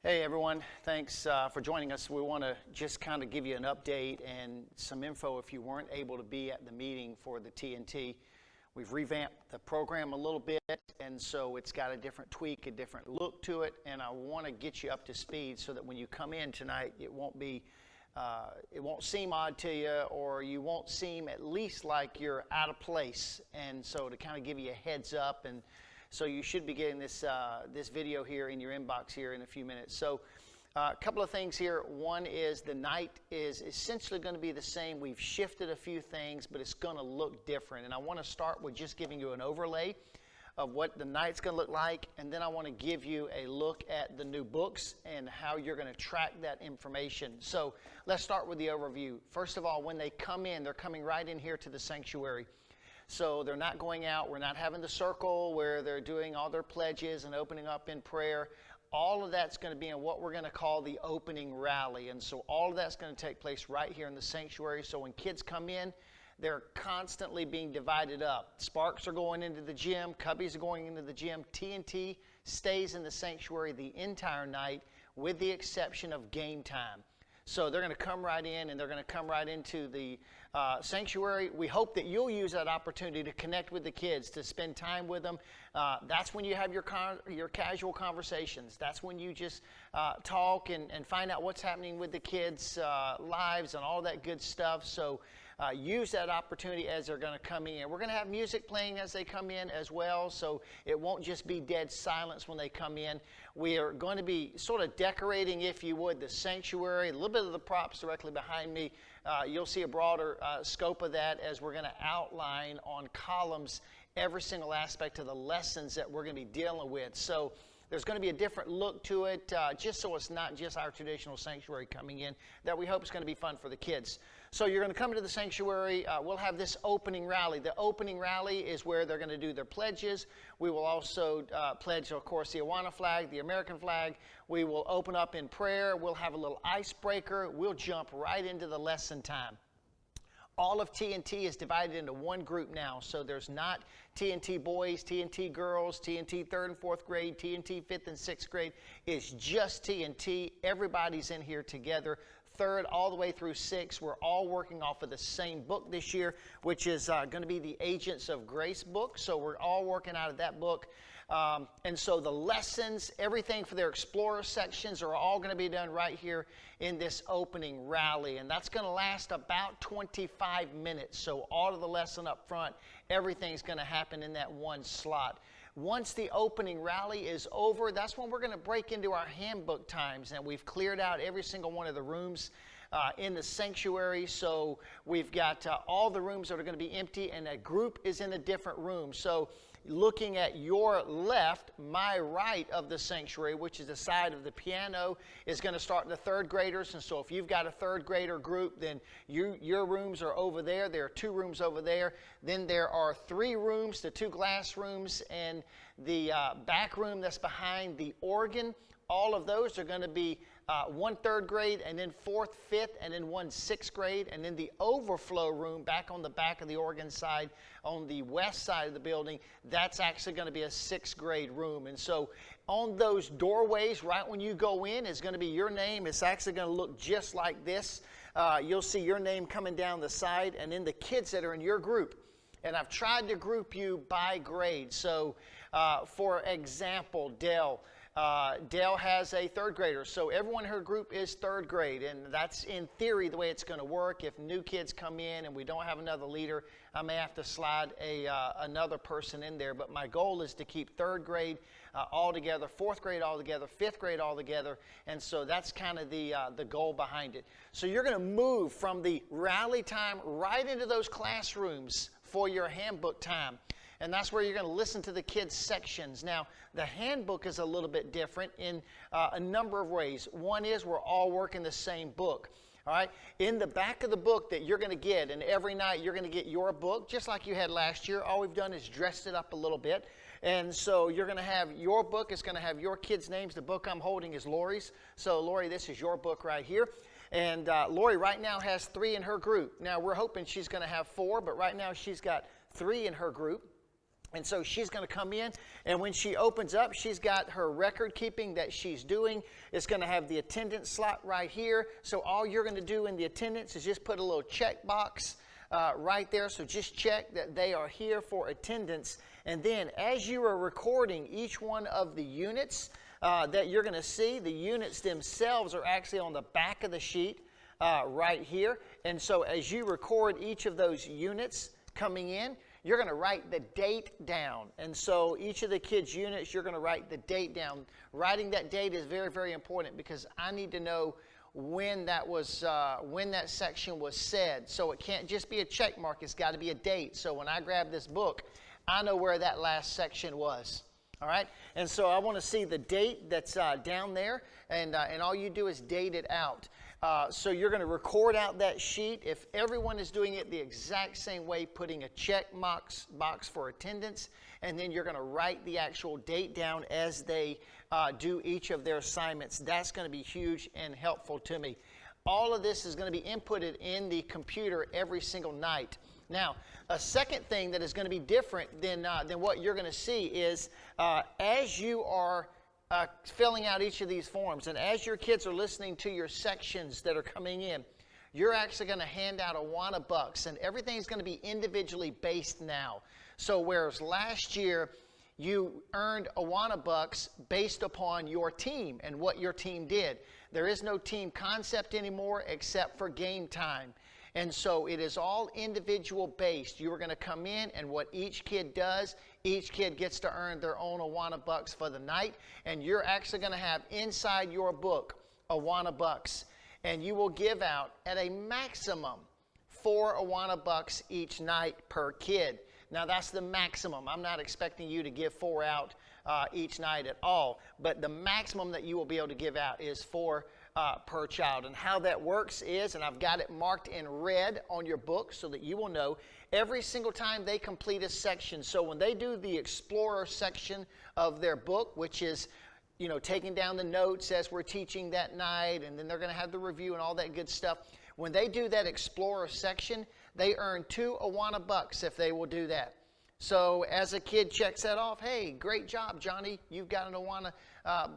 Hey everyone, thanks for joining us. We want to just kind of give you an update and some info if you weren't able to be at the meeting for the TNT. We've revamped the program a little bit, and so it's got a different tweak, a different look to it, and I want to get you up to speed so that when you come in tonight, it won't seem odd to you, or you won't seem at least like you're out of place. And so to kind of give you a heads up, and so you should be getting this video here in your inbox here in a few minutes. So a couple of things here. One is the night is essentially going to be the same. We've shifted a few things, but it's going to look different. And I want to start with just giving you an overlay of what the night's going to look like, and then I want to give you a look at the new books and how you're going to track that information. So let's start with the overview. First of all, when they come in, they're coming right in here to the sanctuary. So they're not going out. We're not having the circle where they're doing all their pledges and opening up in prayer. All of that's going to be in what we're going to call the opening rally. And so all of that's going to take place right here in the sanctuary. So when kids come in, they're constantly being divided up. Sparks are going into the gym. Cubbies are going into the gym. TNT stays in the sanctuary the entire night with the exception of game time. So they're going to come right in, and they're going to come right into the sanctuary. We hope that you'll use that opportunity to connect with the kids, to spend time with them. That's when you have your casual conversations. That's when you just talk and find out what's happening with the kids' lives and all that good stuff. So use that opportunity as they're going to come in. We're going to have music playing as they come in as well, so it won't just be dead silence when they come in. We are going to be sort of decorating, if you would, the sanctuary, a little bit of the props directly behind me. You'll see a broader scope of that as we're going to outline on columns every single aspect of the lessons that we're going to be dealing with. So there's going to be a different look to it, just so it's not just our traditional sanctuary coming in, that we hope is going to be fun for the kids. So you're going to come into the sanctuary. We'll have this opening rally. The opening rally is where they're going to do their pledges. We will also pledge, of course, the Awana flag, the American flag. We will open up in prayer. We'll have a little icebreaker. We'll jump right into the lesson time. All of TNT is divided into one group now. So there's not TNT boys, TNT girls, TNT 3rd and 4th grade, TNT 5th and 6th grade. It's just TNT. Everybody's in here together. 3rd all the way through 6th. We're all working off of the same book this year, which is going to be the Agents of Grace book. So we're all working out of that book. And so the lessons, everything for their Explorer sections are all going to be done right here in this opening rally. And that's going to last about 25 minutes. So all of the lesson up front, everything's going to happen in that one slot. Once the opening rally is over, that's when we're going to break into our handbook times. And we've cleared out every single one of the rooms in the sanctuary. So we've got all the rooms that are going to be empty, and a group is in a different room. So looking at your left, my right of the sanctuary, which is the side of the piano, is going to start in the 3rd graders. And so if you've got a 3rd grader group, then your rooms are over there. There are 2 rooms over there. Then there are 3 rooms, the 2 glass rooms, and the back room that's behind the organ. All of those are going to be 1 3rd grade, and then 4th, 5th, and then 1 6th grade. And then the overflow room back on the back of the organ side on the west side of the building, that's actually going to be a 6th grade room. And so on those doorways, right when you go in, is going to be your name. It's actually going to look just like this. You'll see your name coming down the side, and then the kids that are in your group. And I've tried to group you by grade. So for example, Dell has a 3rd grader, so everyone in her group is 3rd grade, and that's in theory the way it's going to work. If new kids come in and we don't have another leader, I may have to slide another person in there, but my goal is to keep 3rd grade all together, 4th grade all together, 5th grade all together, and so that's kind of the goal behind it. So you're going to move from the rally time right into those classrooms for your handbook time. And that's where you're going to listen to the kids' sections. Now, the handbook is a little bit different in a number of ways. One is we're all working the same book. All right? In the back of the book that you're going to get, and every night you're going to get your book, just like you had last year. All we've done is dressed it up a little bit. And so you're going to have your book. It's going to have your kids' names. The book I'm holding is Lori's. So, Lori, this is your book right here. And Lori right now has 3 in her group. Now, we're hoping she's going to have 4, but right now she's got 3 in her group. And so she's going to come in, and when she opens up, she's got her record keeping that she's doing. It's going to have the attendance slot right here. So all you're going to do in the attendance is just put a little check box right there. So just check that they are here for attendance. And then as you are recording each one of the units that you're going to see, the units themselves are actually on the back of the sheet right here. And so as you record each of those units coming in, you're going to write the date down. And so each of the kids' units, you're going to write the date down. Writing that date is very, very important because I need to know when that section was said. So it can't just be a check mark. It's got to be a date. So when I grab this book, I know where that last section was. All right? And so I want to see the date that's down there, and all you do is date it out. So you're going to record out that sheet. If everyone is doing it the exact same way, putting a check box for attendance, and then you're going to write the actual date down as they do each of their assignments. That's going to be huge and helpful to me. All of this is going to be inputted in the computer every single night. Now, a second thing that is going to be different than what you're going to see is as you are filling out each of these forms, and as your kids are listening to your sections that are coming in, you're actually going to hand out Awana bucks, and everything's going to be individually based now. So whereas last year you earned Awana bucks based upon your team and what your team did, there is no team concept anymore except for game time. And so it is all individual based. You are going to come in, and what each kid does, each kid gets to earn their own Awana bucks for the night. And you're actually going to have inside your book Awana bucks. And you will give out at a maximum 4 Awana bucks each night per kid. Now that's the maximum. I'm not expecting you to give 4 out each night at all. But the maximum that you will be able to give out is 4 per child. And how that works is, and I've got it marked in red on your book so that you will know, every single time they complete a section. So when they do the Explorer section of their book, which is, you know, taking down the notes as we're teaching that night, and then they're going to have the review and all that good stuff. When they do that Explorer section, they earn 2 Awana bucks if they will do that. So as a kid checks that off, hey, great job, Johnny. You've got an Awana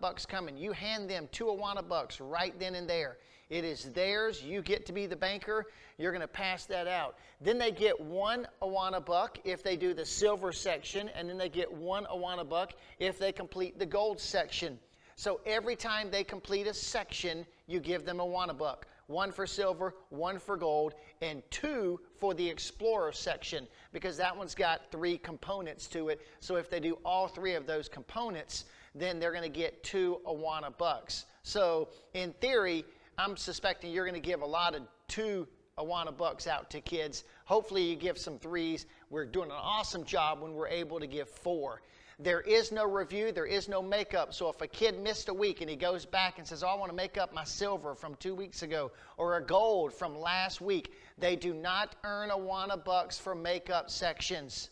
bucks coming. You hand them 2 Awana bucks right then and there. It is theirs. You get to be the banker. You're going to pass that out. Then they get 1 Awana buck if they do the silver section, and then they get 1 Awana buck if they complete the gold section. So every time they complete a section, you give them a Awana buck. 1 for silver, 1 for gold, and 2 for the Explorer section, because that one's got 3 components to it. So if they do all 3 of those components, then they're going to get 2 Awana bucks. So in theory, I'm suspecting you're going to give a lot of 2 Awana bucks out to kids. Hopefully you give some 3s. We're doing an awesome job when we're able to give 4. There is no review. There is no makeup. So if a kid missed a week and he goes back and says, oh, I want to make up my silver from 2 weeks ago or a gold from last week, they do not earn Awana bucks for makeup sections.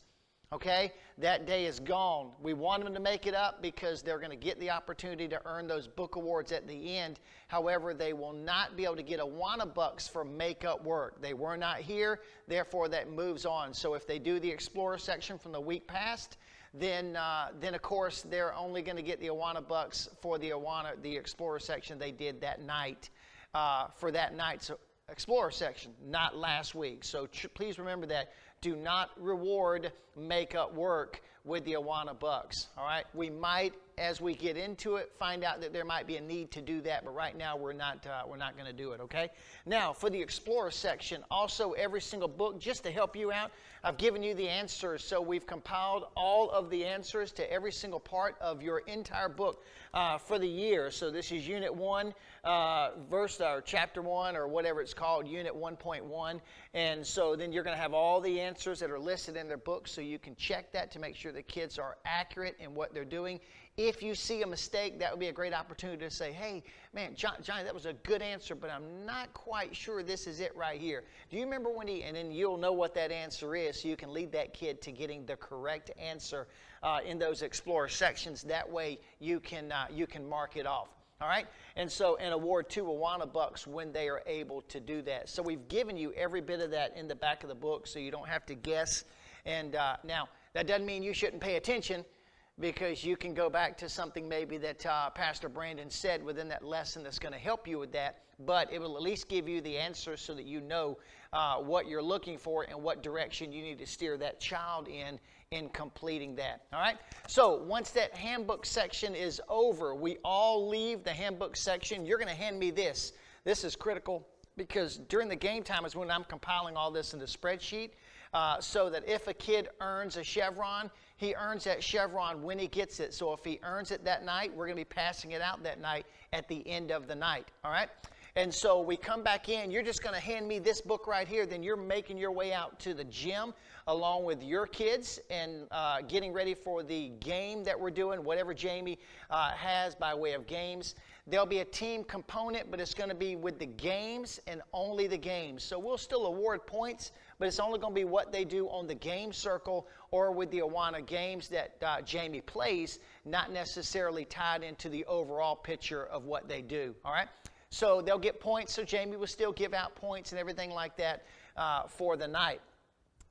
Okay? That day is gone. We want them to make it up because they're going to get the opportunity to earn those book awards at the end. However, they will not be able to get Awana bucks for makeup work. They were not here, therefore that moves on. So if they do the Explorer section from the week past, then of course they're only going to get the Awana bucks for the Explorer section they did that night, for that night's Explorer section, not last week. So please remember that. Do not reward makeup work with the Awana bucks. All right, we might, as we get into it, find out that there might be a need to do that, but right now we're not going to do it. Okay. Now for the Explorer section, also every single book, just to help you out, I've given you the answers. So we've compiled all of the answers to every single part of your entire book for the year. So this is Unit 1, verse or Chapter 1, or whatever it's called, Unit 1.1. And so then you're going to have all the answers that are listed in their book, so you can check that to make sure the kids are accurate in what they're doing. If you see a mistake, that would be a great opportunity to say, hey, man, Johnny, that was a good answer, but I'm not quite sure this is it right here. Do you remember when and then you'll know what that answer is, so you can lead that kid to getting the correct answer in those Explorer sections. That way you can mark it off. All right? And so, and award 2 Awana bucks when they are able to do that. So we've given you every bit of that in the back of the book, so you don't have to guess. And now, that doesn't mean you shouldn't pay attention, because you can go back to something maybe that Pastor Brandon said within that lesson that's going to help you with that, but it will at least give you the answer so that you know what you're looking for and what direction you need to steer that child in completing that. All right? So once that handbook section is over, we all leave the handbook section. You're going to hand me this. This is critical because during the game time is when I'm compiling all this in the spreadsheet, so that if a kid earns a chevron, he earns that chevron when he gets it. So if he earns it that night, we're going to be passing it out that night at the end of the night. All right? And so we come back in. You're just going to hand me this book right here. Then you're making your way out to the gym along with your kids and getting ready for the game that we're doing, whatever Jamie has by way of games. There'll be a team component, but it's going to be with the games and only the games. So we'll still award points, but it's only going to be what they do on the game circle or with the Awana games that Jamie plays, not necessarily tied into the overall picture of what they do. All right? So they'll get points, so Jamie will still give out points and everything like that for the night.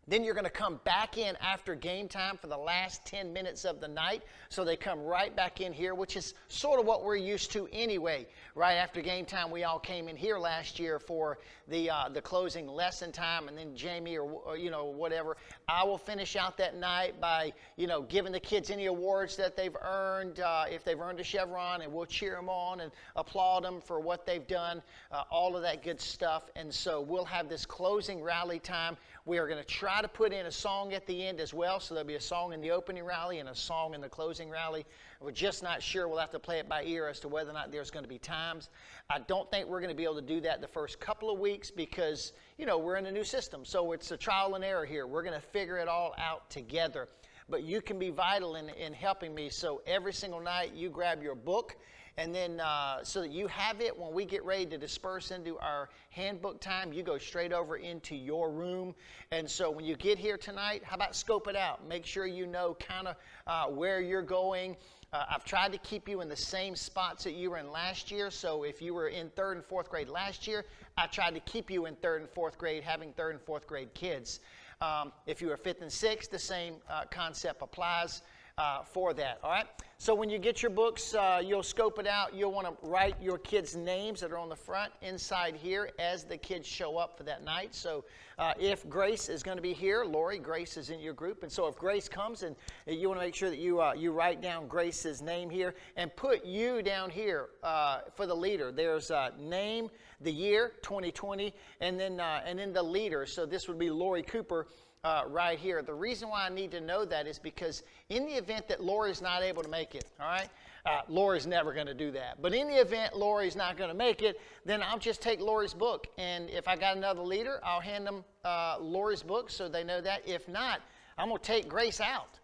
Then you're going to come back in after game time for the last 10 minutes of the night. So they come right back in here, which is sort of what we're used to anyway. Right after game time, we all came in here last year for the closing lesson time, and then Jamie or whatever, I will finish out that night by giving the kids any awards that they've earned, if they've earned a chevron, and we'll cheer them on and applaud them for what they've done, all of that good stuff. And so we'll have this closing rally time. We are going to try to put in a song at the end as well, so there'll be a song in the opening rally and a song in the closing rally. We're just not sure. We'll have to play it by ear as to whether or not there's going to be times. I don't think we're going to be able to do that the first couple of weeks because, we're in a new system. So it's a trial and error here. We're going to figure it all out together. But you can be vital in helping me. So every single night you grab your book, and then so that you have it when we get ready to disperse into our handbook time, you go straight over into your room. And so when you get here tonight, how about scope it out? Make sure you know kind of where you're going. I've tried to keep you in the same spots that you were in last year. So if you were in 3rd and 4th grade last year, I tried to keep you in 3rd and 4th grade, having 3rd and 4th grade kids. If you were 5th and 6th, the same concept applies for that. All right? So when you get your books, you'll scope it out. You'll want to write your kids' names that are on the front inside here as the kids show up for that night. So if Grace is going to be here, Lori, Grace is in your group. And so if Grace comes, and you want to make sure that you write down Grace's name here and put you down here for the leader. There's name, the year, 2020, and then the leader. So this would be Lori Cooper. Right here. The reason why I need to know that is because in the event that Lori's not able to make it, all right, Lori's never going to do that. But in the event Lori's not going to make it, then I'll just take Lori's book. And if I got another leader, I'll hand them Lori's book so they know that. If not, I'm going to take Grace out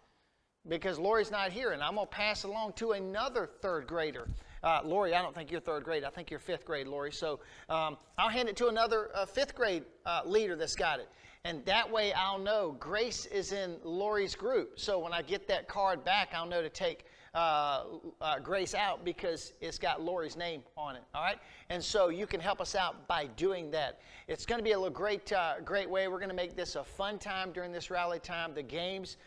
because Lori's not here, and I'm going to pass it along to another 3rd grader. Lori, I don't think you're 3rd grade. I think you're 5th grade, Lori. So I'll hand it to another 5th grade leader that's got it. And that way I'll know Grace is in Lori's group. So when I get that card back, I'll know to take Grace out because it's got Lori's name on it. All right? And so you can help us out by doing that. It's going to be a great way. We're going to make this a fun time during this rally time. The games,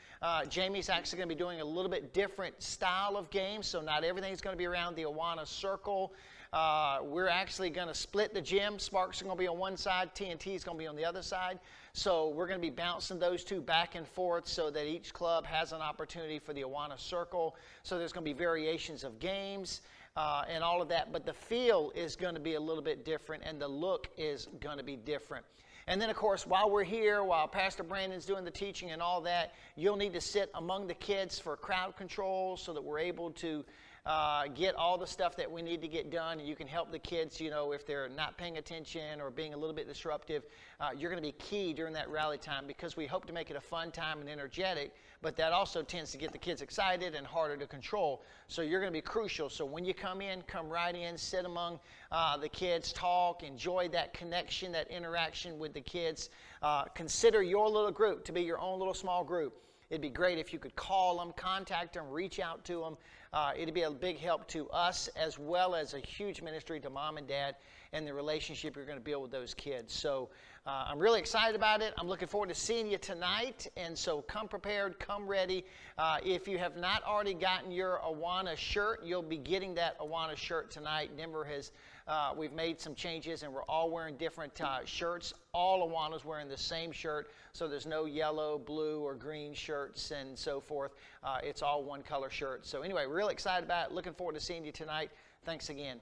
Jamie's actually going to be doing a little bit different style of games. So not everything's going to be around the Awana circle. We're actually going to split the gym. Sparks are going to be on one side. TNT is going to be on the other side. So we're going to be bouncing those two back and forth so that each club has an opportunity for the Awana circle. So there's going to be variations of games and all of that. But the feel is going to be a little bit different, and the look is going to be different. And then, of course, while we're here, while Pastor Brandon's doing the teaching and all that, you'll need to sit among the kids for crowd control so that we're able to get all the stuff that we need to get done. And you can help the kids, if they're not paying attention or being a little bit disruptive. You're going to be key during that rally time because we hope to make it a fun time and energetic, but that also tends to get the kids excited and harder to control. So you're going to be crucial. So when you come in, come right in, sit among the kids, talk, enjoy that connection, that interaction with the kids. Consider your little group to be your own little small group. It'd be great if you could call them, contact them, reach out to them. It'll be a big help to us as well as a huge ministry to mom and dad and the relationship you're going to build with those kids. So I'm really excited about it. I'm looking forward to seeing you tonight. And so come prepared, come ready. If you have not already gotten your Awana shirt, you'll be getting that Awana shirt tonight. Denver has, we've made some changes and we're all wearing different shirts. All Awana's wearing the same shirt, so there's no yellow, blue, or green shirts and so forth. It's all one color shirt. So anyway, really excited about it. Looking forward to seeing you tonight. Thanks again.